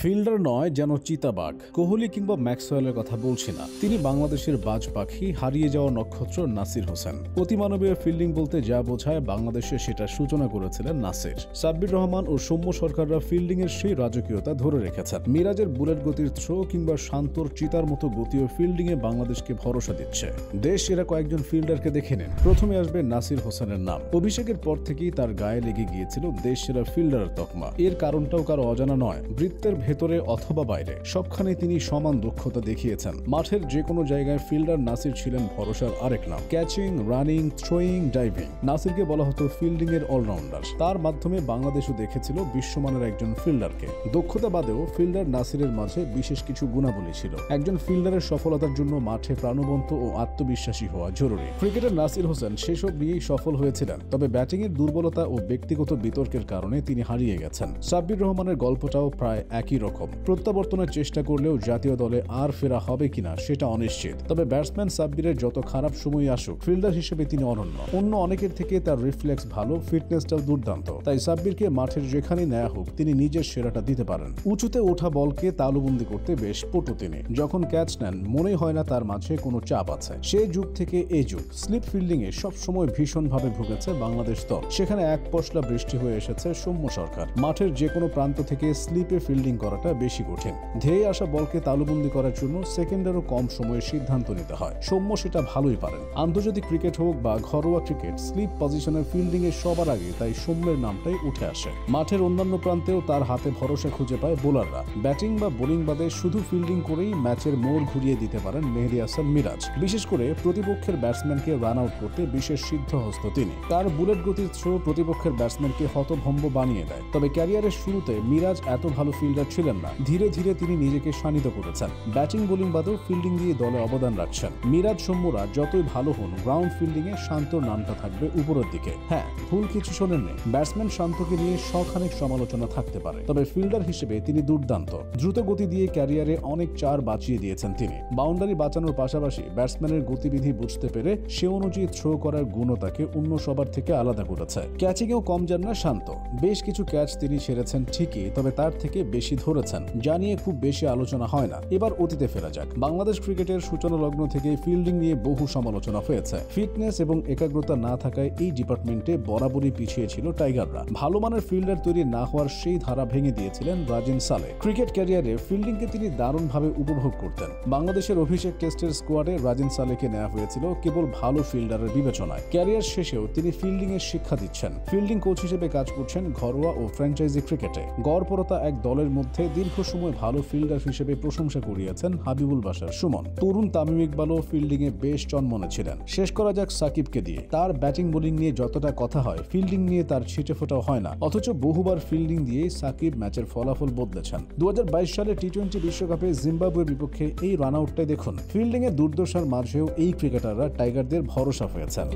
Fielder নয় যেন চিতাবাঘ। কোহলি কিংবা ম্যাক্সওয়েলের কথা বলছি না, তিনি বাংলাদেশের বাজ পাখি, হারিয়ে যাওয়া নক্ষত্র নাসির হোসেন। অতিমানবীয় ফিল্ডিং বলতে যা বোঝায় বাংলাদেশে সেটা সূচনা করেছিলেন নাসির। সাব্বির রহমান ও সৌম্য সরকাররা ফিল্ডিং এর সেই রাজকীয়তা ধরে রেখেছেন। মিরাজের বুলেট গতির থ্রো কিংবা শান্তর চিতার মতো গতীয় ফিল্ডিং এ বাংলাদেশকে ভরসা দিচ্ছে। দেশ এরা কয়েকজন ফিল্ডারকে দেখে নিন। প্রথমে আসবে নাসির হোসেনের নাম। অভিষেকের পর থেকেই তার গায়ে লেগে গিয়েছিল দেশ সেরা ফিল্ডারের তকমা। এর কারণটাও কারো অজানা নয়। বৃত্তের ভেতরে অথবা বাইরে সবখানে তিনি সমান দক্ষতা দেখিয়েছেন। মাঠের যে কোনো জায়গায় ফিল্ডার নাসির ছিলেন ভরসার আরেক নাম। ক্যাচিং, রানিং, থ্রোয়িং, ডাইভিং, নাসিরকে বলা হতো ফিল্ডিং এর অলরাউন্ডার। তার মাধ্যমে বাংলাদেশও দেখেছিল বিশ্বমানের একজন ফিল্ডারকে। দক্ষতা বাদেও ফিল্ডার নাসিরের মাঝে বিশেষ কিছু গুণাবলী ছিল। একজন ফিল্ডারের সফলতার জন্য মাঠে প্রাণবন্ত ও আত্মবিশ্বাসী হওয়া জরুরি। ক্রিকেটার নাসির হোসেন সেসব নিয়েই সফল হয়েছিলেন, তবে ব্যাটিং এর দুর্বলতা ও ব্যক্তিগত বিতর্কের কারণে তিনি হারিয়ে গেছেন। সাব্বির রহমানের গল্পটাও প্রায় একই রকম। প্রত্যাবর্তনের চেষ্টা করলেও জাতীয় দলে আর ফেরা হবে কিনা সেটা অনিশ্চিত। তবে ব্যাটসম্যান সাব্বিরের যত খারাপ সময় আসুক, ফিল্ডার হিসেবে তিনি অনন্য। অন্য অনেকের থেকে তার রিফ্লেক্স ভালো, ফিটনেসটাও দুর্দান্ত। তাই সাব্বিরকে মাঠের যেখানে নেওয়া হোক তিনি নিজের সেরাটা দিতে পারেন। উঁচুতে ওঠা বলকে তালুবন্দি করতে বেশ পটু তিনি। যখন ক্যাচ নেন মনে হয় না তার মাঝে কোনো চাপ আছে। সে যুগ থেকে এই যুগ স্লিপ ফিল্ডিং এ সবসময় ভীষণভাবে ভুগেছে বাংলাদেশ দল। সেখানে এক পশলা বৃষ্টি হয়ে এসেছে সৌম্য সরকার। মাঠের যে কোনো প্রান্ত থেকে স্লিপে ফিল্ডিং করাটা বেশি কঠিন। ধেয়ে আসা বলকে তালুবন্দি করার জন্য সেকেন্ডেরও কম সময়ে সিদ্ধান্ত নিতে হয়। সৌম্য সেটা ভালোই পারেন। আন্তর্জাতিক ক্রিকেট হোক বা ঘরোয়া ক্রিকেট, স্লিপ পজিশনের ফিল্ডিং এ সবার আগে তাই সৌম্যের নামটাই উঠে আসে। মাঠের অন্যান্য প্রান্তেও তার হাতে ভরসা খুঁজে পায় বোলাররা। ব্যাটিং বা বোলিং বাদে শুধু ফিল্ডিং করেই ম্যাচের মোড় ঘুরিয়ে দিতে পারেন মেহেদী হাসান মিরাজ। বিশেষ করে প্রতিপক্ষের ব্যাটসম্যানকে রান আউট করতে বিশেষ সিদ্ধহস্ত তিনি। তার বুলেট গতির থ্রো প্রতিপক্ষের ব্যাটসম্যানকে হতভম্ব বানিয়ে দেয়। তবে ক্যারিয়ারের শুরুতে মিরাজ এত ভালো ফিল্ডার ছিলেন না। ধীরে ধীরে তিনি নিজেকে শানিত করেছেন। ব্যাটিং বোলিং বাদেও ফিল্ডিং দিয়ে দলে অবদান রাখছেন। মিরাজ সৌম্যরা যতই ভালো হন, গ্রাউন্ড ফিল্ডিং এ শান্তর নামটা থাকবে উপরের দিকে। হ্যাঁ, ভুল কিছু শোনেননি। ব্যাটসম্যান শান্তকে নিয়ে শখানেক সমালোচনা থাকতে পারে, তবে ফিল্ডার হিসেবে তিনি দুর্দান্ত। দ্রুত গতি দিয়ে ক্যারিয়ারে অনেক চার বাঁচিয়ে দিয়েছেন তিনি। বাউন্ডারি বাঁচানোর পাশাপাশি ব্যাটসম্যানের গতিবিধি বুঝতে পেরে সে অনুযায়ী থ্রো করার গুণও তাকে অন্য সবার থেকে আলাদা করেছে। ক্যাচিংয়েও কম যান না শান্ত। বেশ কিছু ক্যাচ তিনি ছেড়েছেন ঠিকই, তবে তার থেকে বেশি ধরেছেন, যা নিয়ে খুব বেশি আলোচনা হয় না। এবার অতীতে ফেরা যাক। বাংলাদেশ ক্রিকেটের সূচনা লগ্ন থেকে ফিল্ডিং নিয়ে বহু সমালোচনা হয়েছে। ফিটনেস এবং একাগ্রতা না থাকায় এই ডিপার্টমেন্টে বরাবরই পিছিয়ে ছিল টাইগাররা। ভালো মানের ফিল্ডার তৈরি না হওয়ার সেই ধারা ভেঙে দিয়েছিলেন রাজিন সালে। ক্রিকেট ক্যারিয়ারে ফিল্ডিংকে তিনি দারুণভাবে উপভোগ করতেন। বাংলাদেশের অভিষেক টেস্টের স্কোয়াডে রাজিন সালেকে নেওয়া হয়েছিল কেবল ভালো ফিল্ডারের বিবেচনায়। ক্যারিয়ার শেষেও তিনি ফিল্ডিং এর শিক্ষা দিচ্ছেন। ফিল্ডিং কোচ হিসেবে কাজ করছেন ঘরোয়া ও ফ্র্যাঞ্চাইজি ক্রিকেটে। গড়পড়তা এক দলের মধ্যে দীর্ঘ সময় ভালো ফিল্ডার হিসেবে প্রশংসা কুড়িয়েছেন হাবিবুল বাশার সুমন। তরুণ তামিম ইকবালও ফিল্ডিং এ বেশ চনমনে ছিলেন। শেষ করা যাক সাকিবকে দিয়ে। তার ব্যাটিং বোলিং নিয়ে যতটা কথা হয়, ফিল্ডিং নিয়ে তার ছিটে ফোটাও হয় না। অথচ বহুবার ফিল্ডিং দিয়ে সাকিব ম্যাচের ফলাফল বদলেছেন। 2022 সালে টি-20 বিশ্বকাপে জিম্বাবুয়ের বিপক্ষে এই রান আউটটাই দেখুন। ফিল্ডিং এ দুর্দশার মাঝেও এই ক্রিকেটাররা টাইগারদের ভরসা হয়েছেন।